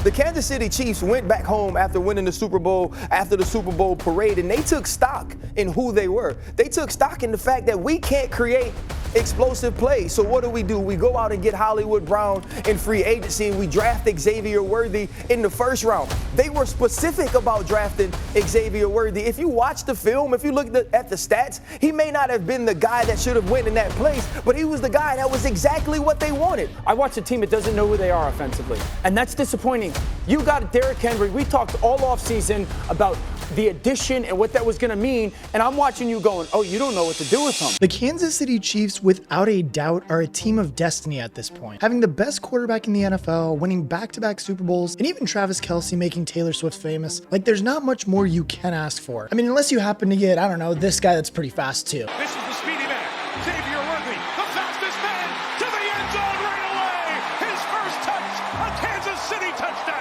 The Kansas City Chiefs went back home after winning the Super Bowl, after the Super Bowl parade, and they took stock in who they were. They took stock in the fact that we can't create explosive plays. So what do? We go out and get Hollywood Brown in free agency, and we draft Xavier Worthy in the first round. They were specific about drafting Xavier Worthy. If you watch the film, if you look at the stats, he may not have been the guy that should have went in that place, but he was the guy that was exactly what they wanted. I watch a team that doesn't know who they are offensively, and that's disappointing. You got Derrick Henry. We talked all offseason about the addition and what that was going to mean, and I'm watching you going, oh, you don't know what to do with him. The Kansas City Chiefs, without a doubt, are a team of destiny at this point. Having the best quarterback in the NFL, winning back-to-back Super Bowls, and even Travis Kelce making Taylor Swift famous, like there's not much more you can ask for. I mean, unless you happen to get, I don't know, this guy that's pretty fast too. This is the speedy man, Xavier Worthy, the fastest man to the end zone right away. His first touch, a Kansas City touchdown.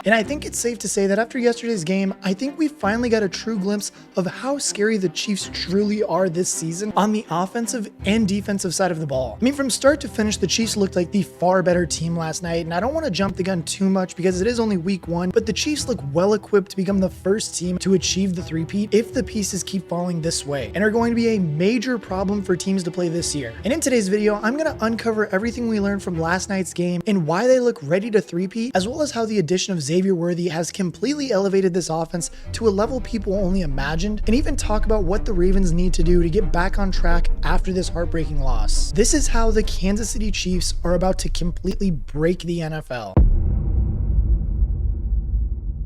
And I think it's safe to say that after yesterday's game, I think we finally got a true glimpse of how scary the Chiefs truly are this season on the offensive and defensive side of the ball. I mean, from start to finish, the Chiefs looked like the far better team last night, and I don't want to jump the gun too much because it is only week one, but the Chiefs look well equipped to become the first team to achieve the three-peat if the pieces keep falling this way, and are going to be a major problem for teams to play this year. And in today's video, I'm going to uncover everything we learned from last night's game and why they look ready to three-peat, as well as how the addition of Xavier Worthy has completely elevated this offense to a level people only imagined, and even talk about what the Ravens need to do to get back on track after this heartbreaking loss. This is how the Kansas City Chiefs are about to completely break the NFL.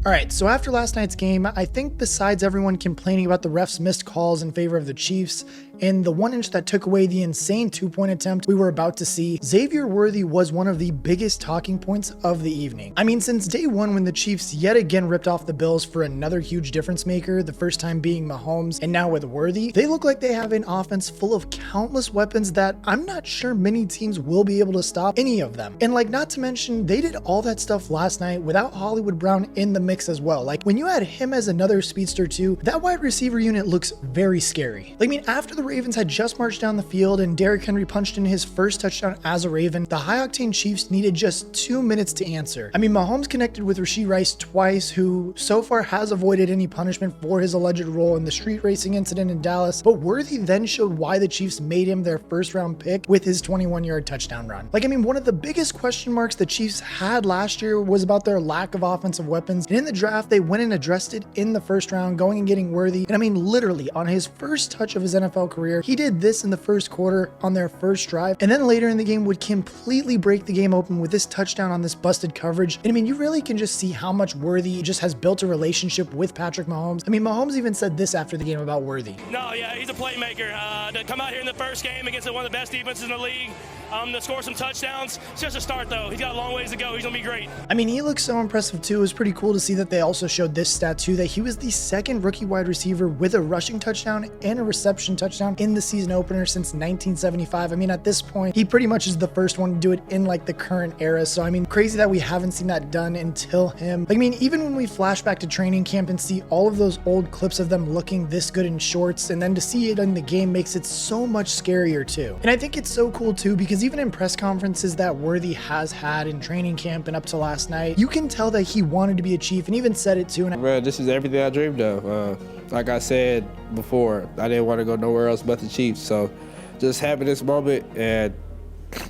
Alright, so after last night's game, I think besides everyone complaining about the refs' missed calls in favor of the Chiefs, and the 1-inch that took away the insane 2-point attempt we were about to see, Xavier Worthy was one of the biggest talking points of the evening. I mean, since day one when the Chiefs yet again ripped off the Bills for another huge difference maker, the first time being Mahomes, and now with Worthy, they look like they have an offense full of countless weapons that I'm not sure many teams will be able to stop any of them. And like, not to mention, they did all that stuff last night without Hollywood Brown in the mix as well. Like, when you add him as another speedster too, that wide receiver unit looks very scary. Like, I mean, after the Ravens had just marched down the field and Derrick Henry punched in his first touchdown as a Raven, the high-octane Chiefs needed just 2 minutes to answer. I mean, Mahomes connected with Rashee Rice twice, who so far has avoided any punishment for his alleged role in the street racing incident in Dallas, but Worthy then showed why the Chiefs made him their first-round pick with his 21-yard touchdown run. Like, I mean, one of the biggest question marks the Chiefs had last year was about their lack of offensive weapons, and in the draft, they went and addressed it in the first round, going and getting Worthy. And I mean, literally, on his first touch of his NFL career, he did this in the first quarter on their first drive, and then later in the game would completely break the game open with this touchdown on this busted coverage. And I mean, you really can just see how much Worthy just has built a relationship with Patrick Mahomes. I mean, Mahomes even said this after the game about Worthy. No, yeah, he's a playmaker. To come out here in the first game against one of the best defenses in the league, to score some touchdowns, it's just a start though. He's got a long ways to go. He's gonna be great. I mean, he looks so impressive too. It was pretty cool to see that they also showed this stat too, that he was the second rookie wide receiver with a rushing touchdown and a reception touchdown in the season opener since 1975. I mean, at this point, he pretty much is the first one to do it in like the current era. So I mean, crazy that we haven't seen that done until him. Like, I mean, even when we flash back to training camp and see all of those old clips of them looking this good in shorts, and then to see it in the game makes it so much scarier too. And I think it's so cool too, because even in press conferences that Worthy has had in training camp and up to last night, you can tell that he wanted to be a Chief and even said it too. And bro, this is everything I dreamed of. Like I said before, I didn't want to go nowhere else but the Chiefs. So just having this moment and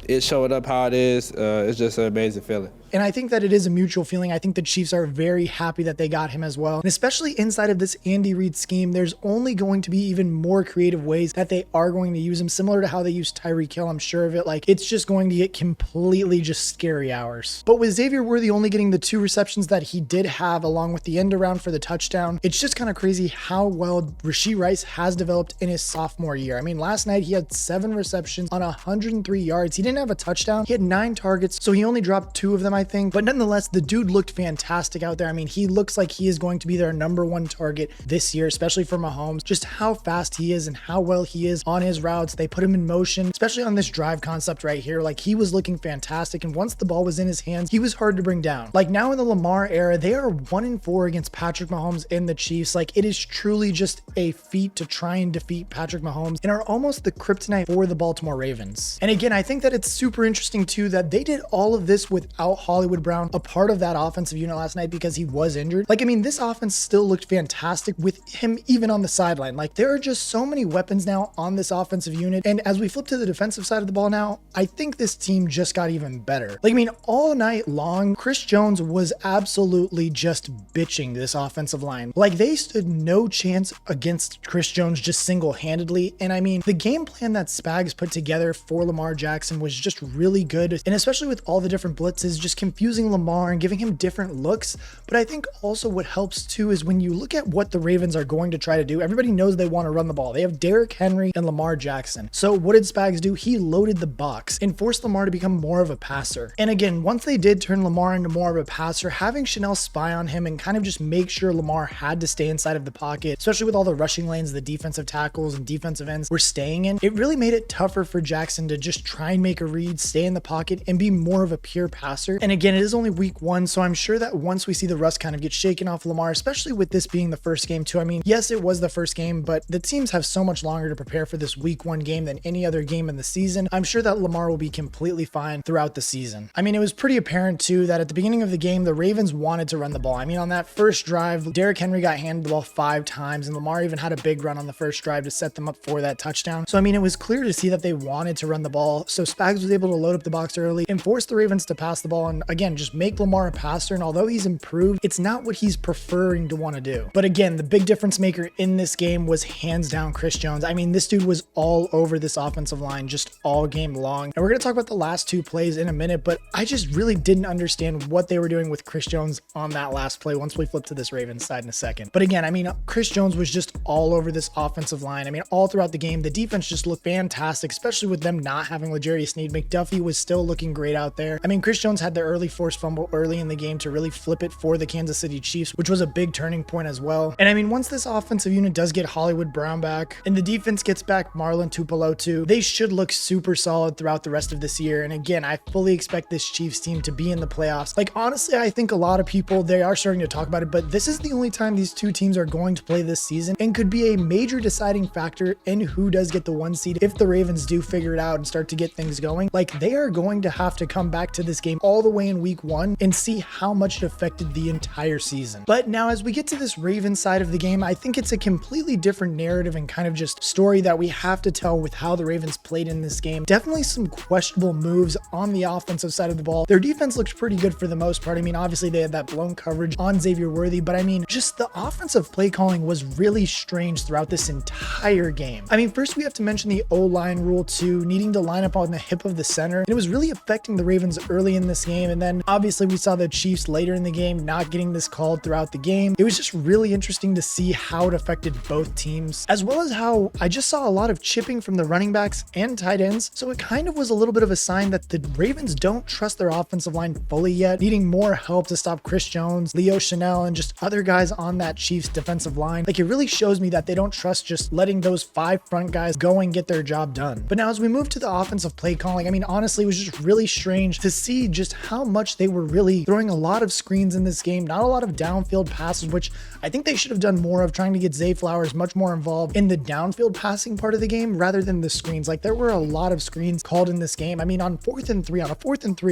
it showing up how it is, it's just an amazing feeling. And I think that it is a mutual feeling. I think the Chiefs are very happy that they got him as well. And especially inside of this Andy Reid scheme, there's only going to be even more creative ways that they are going to use him, similar to how they used Tyreek Hill, I'm sure of it. Like, it's just going to get completely just scary hours. But with Xavier Worthy only getting the 2 receptions that he did have, along with the end around for the touchdown, it's just kind of crazy how well Rashee Rice has developed in his sophomore year. I mean, last night he had 7 receptions on 103 yards. He didn't have a touchdown. He had 9 targets, so he only dropped 2 of them, I think. But nonetheless, the dude looked fantastic out there. I mean, he looks like he is going to be their #1 target this year, especially for Mahomes. Just how fast he is and how well he is on his routes. They put him in motion, especially on this drive concept right here. Like, he was looking fantastic, and once the ball was in his hands, he was hard to bring down. Like, now in the Lamar era, they are 1-4 against Patrick Mahomes and the Chiefs. Like, it is truly just a feat to try and defeat Patrick Mahomes, and are almost the kryptonite for the Baltimore Ravens. And again, I think that it's super interesting too that they did all of this without Hollywood Brown a part of that offensive unit last night because he was injured. Like, I mean, this offense still looked fantastic with him even on the sideline. Like, there are just so many weapons now on this offensive unit. And as we flip to the defensive side of the ball now, I think this team just got even better. Like, I mean, all night long, Chris Jones was absolutely just bitching this offensive line. Like, they stood no chance against Chris Jones just single-handedly. And I mean, the game plan that Spags put together for Lamar Jackson was just really good. And especially with all the different blitzes, just confusing Lamar and giving him different looks. But I think also what helps too is when you look at what the Ravens are going to try to do, everybody knows they want to run the ball. They have Derrick Henry and Lamar Jackson. So what did Spags do? He loaded the box and forced Lamar to become more of a passer. And again, once they did turn Lamar into more of a passer, having Chanel spy on him and kind of just make sure Lamar had to stay inside of the pocket, especially with all the rushing lanes, the defensive tackles and defensive ends were staying in, it really made it tougher for Jackson to just try and make a read, stay in the pocket, and be more of a pure passer. And again, it is only week 1, so I'm sure that once we see the rust kind of get shaken off Lamar, especially with this being the first game too. I mean, yes, it was the first game, but the teams have so much longer to prepare for this week 1 game than any other game in the season. I'm sure that Lamar will be completely fine throughout the season. I mean, it was pretty apparent too that at the beginning of the game, the Ravens wanted to run the ball. I mean, on that first drive, Derrick Henry got handed the ball 5 times, and Lamar even had a big run on the first drive to set them up for that touchdown. So I mean, it was clear to see that they wanted to run the ball. So Spags was able to load up the box early and force the Ravens to pass the ball, and again, just make Lamar a passer. And although he's improved, it's not what he's preferring to want to do. But again, the big difference maker in this game was hands down Chris Jones. I mean, this dude was all over this offensive line just all game long. And we're going to talk about the last 2 plays in a minute, but I just really didn't understand what they were doing with Chris Jones on that last play once we flip to this Ravens side in a second. But again, I mean, Chris Jones was just all over this offensive line. I mean, all throughout the game, the defense just looked fantastic, especially with them not having L'Jarius Sneed. McDuffie was still looking great out there. I mean, Chris Jones had the early forced fumble early in the game to really flip it for the Kansas City Chiefs, which was a big turning point as well. And I mean, once this offensive unit does get Hollywood Brown back and the defense gets back Marlon Tupelo too, they should look super solid throughout the rest of this year. And again, I fully expect this Chiefs team to be in the playoffs. Like, honestly, I think a lot of people, they are starting to talk about it, but this is the only time these 2 teams are going to play this season and could be a major deciding factor in who does get the 1 seed if the Ravens do figure it out and start to get things going. Like, they are going to have to come back to this game all the way in week 1 and see how much it affected the entire season. But now as we get to this Ravens side of the game, I think it's a completely different narrative and kind of just story that we have to tell with how the Ravens played in this game. Definitely some questionable moves on the offensive side of the ball. Their defense looked pretty good for the most part. I mean, obviously they had that blown coverage on Xavier Worthy, but I mean, just the offensive play calling was really strange throughout this entire game. I mean, first we have to mention the O-line rule too, needing to line up on the hip of the center. And it was really affecting the Ravens early in this game. And then obviously we saw the Chiefs later in the game not getting this called throughout the game. It was just really interesting to see how it affected both teams, as well as how I just saw a lot of chipping from the running backs and tight ends. So it kind of was a little bit of a sign that the Ravens don't trust their offensive line fully yet, needing more help to stop Chris Jones, Leo Chanel, and just other guys on that Chiefs defensive line. Like, it really shows me that they don't trust just letting those 5 front guys go and get their job done. But now as we move to the offensive play calling, I mean, honestly, it was just really strange to see just how much they were really throwing a lot of screens in this game, not a lot of downfield passes, which I think they should have done more of, trying to get Zay Flowers much more involved in the downfield passing part of the game rather than the screens. Like, there were a lot of screens called in this game. I mean, on 4th and 3,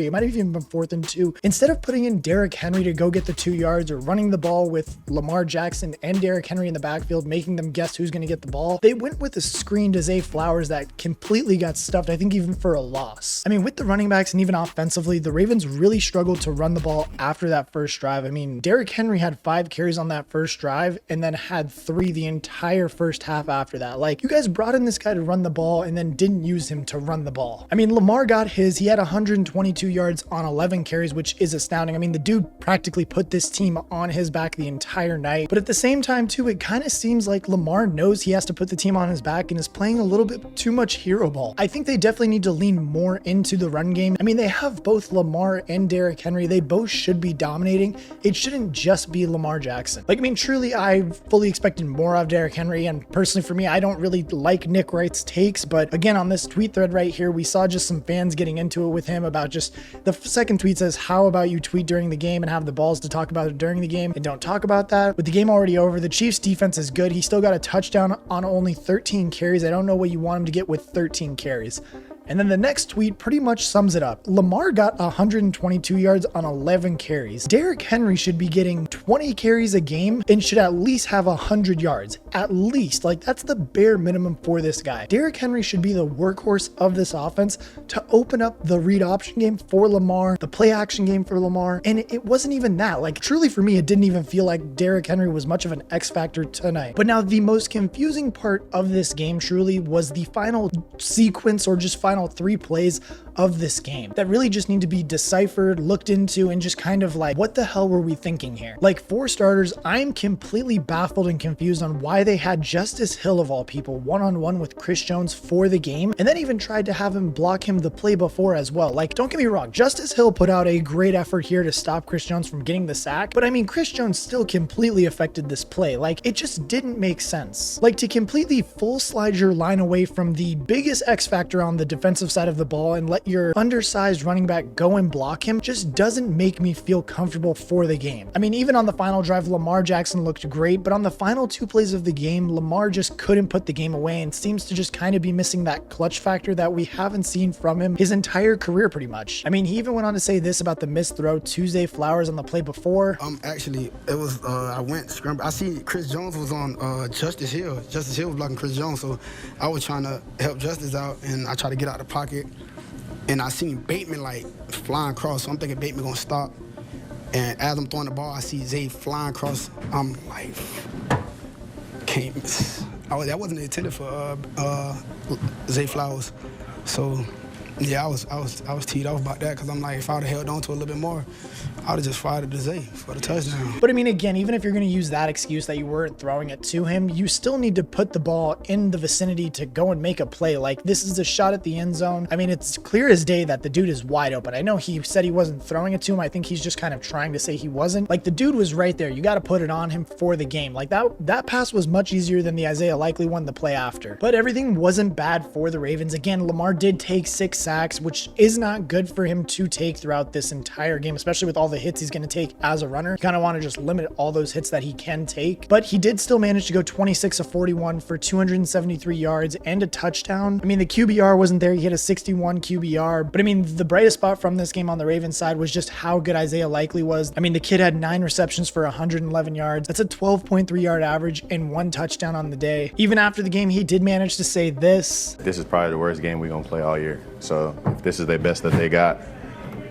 it might have even been 4th and 2, instead of putting in Derrick Henry to go get the 2 yards or running the ball with Lamar Jackson and Derrick Henry in the backfield, making them guess who's going to get the ball, they went with a screen to Zay Flowers that completely got stuffed, I think even for a loss. I mean, with the running backs and even offensively, the Ravens really struggled to run the ball after that first drive. I mean, Derrick Henry had 5 carries on that first drive and then had 3 the entire first half after that. Like, you guys brought in this guy to run the ball and then didn't use him to run the ball. I mean, Lamar got his, he had 122 yards on 11 carries, which is astounding. I mean, the dude practically put this team on his back the entire night. But at the same time too, it kind of seems like Lamar knows he has to put the team on his back and is playing a little bit too much hero ball. I think they definitely need to lean more into the run game. I mean, they have both Lamar and Derrick Henry. They both should be dominating. It shouldn't just be Lamar Jackson. Like, I mean, truly, I fully expected more of Derrick Henry. And personally for me, I don't really like Nick Wright's takes. But again, on this tweet thread right here, we saw just some fans getting into it with him about just, the second tweet says, how about you tweet during the game and have the balls to talk about it during the game and don't talk about that? With the game already over, the Chiefs defense is good. He still got a touchdown on only 13 carries. I don't know what you want him to get with 13 carries. And then the next tweet pretty much sums it up. Lamar got 122 yards on 11 carries. Derrick Henry should be getting 20 carries a game and should at least have 100 yards. At least. Like, that's the bare minimum for this guy. Derrick Henry should be the workhorse of this offense to open up the read option game for Lamar, the play action game for Lamar, and it wasn't even that. Like, truly for me, it didn't even feel like Derrick Henry was much of an X factor tonight. But now the most confusing part of this game truly was the final sequence, or just final 3 plays of this game that really just need to be deciphered, looked into, and just kind of like, what the hell were we thinking here? Like, for starters, I'm completely baffled and confused on why they had Justice Hill, of all people, one-on-one with Chris Jones for the game, and then even tried to have him block him the play before as well. Like, don't get me wrong, Justice Hill put out a great effort here to stop Chris Jones from getting the sack, but I mean, Chris Jones still completely affected this play. Like, it just didn't make sense. Like, to completely full slide your line away from the biggest X factor on the defensive side of the ball and let your undersized running back go and block him just doesn't make me feel comfortable for the game. I mean, even on the final drive, Lamar Jackson looked great, but on the final 2 plays of the game, Lamar just couldn't put the game away and seems to just kind of be missing that clutch factor that we haven't seen from him his entire career pretty much. I mean, he even went on to say this about the missed throw to Zay Flowers on the play before. Actually, it was, I went scramble. I see Chris Jones was on Justice Hill. Justice Hill was blocking Chris Jones, so I was trying to help Justice out, and I tried to get out of the pocket. And I seen Bateman like flying across, so I'm thinking Bateman gonna stop. And as I'm throwing the ball, I see Zay flying across. I'm like, can't miss. That wasn't intended for Zay Flowers. So yeah, I was teed off about that, because I'm like, if I would have held on to it a little bit more, I would have just fired it to Zay for the touchdown. But I mean, again, even if you're going to use that excuse that you weren't throwing it to him, you still need to put the ball in the vicinity to go and make a play. Like, this is a shot at the end zone. I mean, it's clear as day that the dude is wide open. I know he said he wasn't throwing it to him. I think he's just kind of trying to say he wasn't. Like, the dude was right there. You got to put it on him for the game. Like, that pass was much easier than the Isaiah Likely one the play after. But everything wasn't bad for the Ravens. Again, Lamar did take 6 sacks, which is not good for him to take throughout this entire game, especially with all the hits he's going to take as a runner. You kind of want to just limit all those hits that he can take, but he did still manage to go 26 of 41 for 273 yards and a touchdown. I mean, the QBR wasn't there. He hit a 61 QBR, but I mean, the brightest spot from this game on the Ravens side was just how good Isaiah Likely was. I mean, the kid had 9 receptions for 111 yards. That's a 12.3 yard average and 1 touchdown on the day. Even after the game, he did manage to say this. This is probably the worst game we're going to play all year. So if this is their best that they got,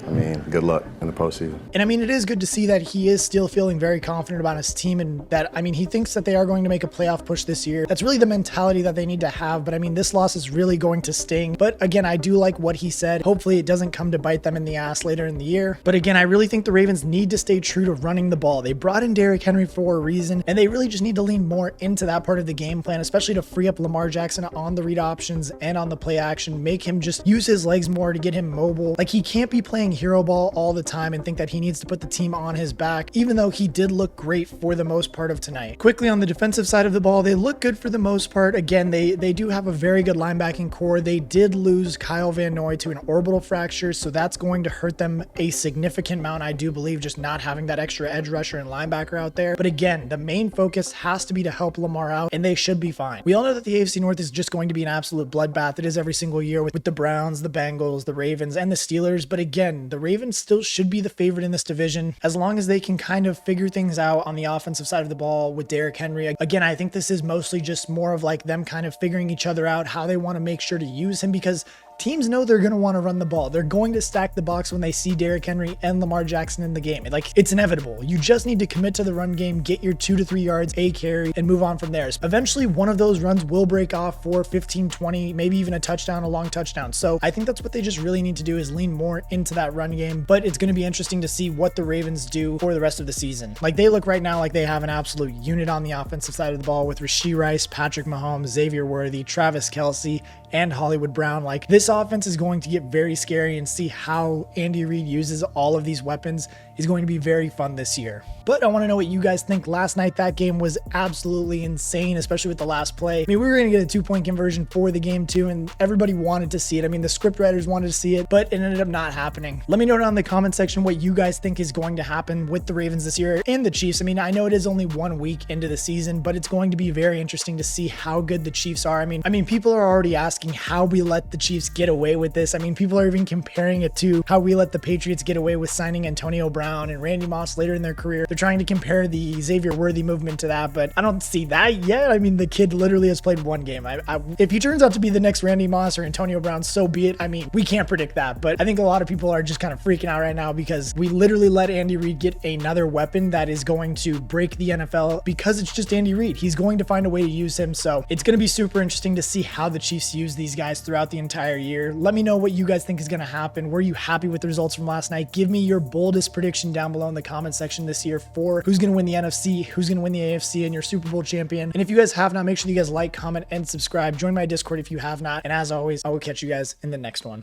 I mean, good luck in the postseason. And I mean, it is good to see that he is still feeling very confident about his team, and that, I mean, he thinks that they are going to make a playoff push this year. That's really the mentality that they need to have. But I mean, this loss is really going to sting. But again, I do like what he said. Hopefully it doesn't come to bite them in the ass later in the year. But again, I really think the Ravens need to stay true to running the ball. They brought in Derrick Henry for a reason, and they really just need to lean more into that part of the game plan, especially to free up Lamar Jackson on the read options and on the play action, make him just use his legs more to get him mobile. Like, he can't be playing hero ball all the time and think that he needs to put the team on his back, even though he did look great for the most part of tonight. Quickly on the defensive side of the ball, they look good for the most part. Again, they do have a very good linebacking core. They did lose Kyle Van Noy to an orbital fracture, so that's going to hurt them a significant amount, I do believe, just not having that extra edge rusher and linebacker out there. But again, the main focus has to be to help Lamar out, and they should be fine. We all know that the AFC North is just going to be an absolute bloodbath. It is every single year with the Browns, the Bengals, the Ravens, and the Steelers. But again, the Ravens still should be the favorite in this division, as long as they can kind of figure things out on the offensive side of the ball with Derrick Henry. Again, I think this is mostly just more of like them kind of figuring each other out, how they want to make sure to use him, because teams know they're going to want to run the ball. They're going to stack the box when they see Derrick Henry and Lamar Jackson in the game. Like, it's inevitable. You just need to commit to the run game, get your 2 to 3 yards, a carry, and move on from there. Eventually, one of those runs will break off for 15, 20, maybe even a touchdown, a long touchdown. So I think that's what they just really need to do, is lean more into that run game. But it's going to be interesting to see what the Ravens do for the rest of the season. Like, they look right now like they have an absolute unit on the offensive side of the ball with Rashee Rice, Patrick Mahomes, Xavier Worthy, Travis Kelce, and Hollywood Brown. Like, this offense is going to get very scary, and see how Andy Reid uses all of these weapons is going to be very fun this year. But I want to know what you guys think. Last night, that game was absolutely insane, especially with the last play. I mean, we were going to get a 2-point conversion for the game too, and everybody wanted to see it. I mean, the script writers wanted to see it, but it ended up not happening. Let me know down in the comment section what you guys think is going to happen with the Ravens this year and the Chiefs. I mean, I know it is only 1 week into the season, but it's going to be very interesting to see how good the Chiefs are. I mean, people are already asking how we let the Chiefs get away with this. I mean, people are even comparing it to how we let the Patriots get away with signing Antonio Brown and Randy Moss later in their career. They're trying to compare the Xavier Worthy movement to that, but I don't see that yet. I mean, the kid literally has played 1 game. If he turns out to be the next Randy Moss or Antonio Brown, so be it. I mean, we can't predict that, but I think a lot of people are just kind of freaking out right now because we literally let Andy Reid get another weapon that is going to break the NFL because it's just Andy Reid. He's going to find a way to use him, so it's going to be super interesting to see how the Chiefs use these guys throughout the entire year. Let me know what you guys think is going to happen. Were you happy with the results from last night? Give me your boldest prediction down below in the comment section this year for who's going to win the NFC, who's going to win the AFC, and your Super Bowl champion. And if you guys have not, make sure you guys like, comment, and subscribe. Join my Discord if you have not. And as always, I will catch you guys in the next one.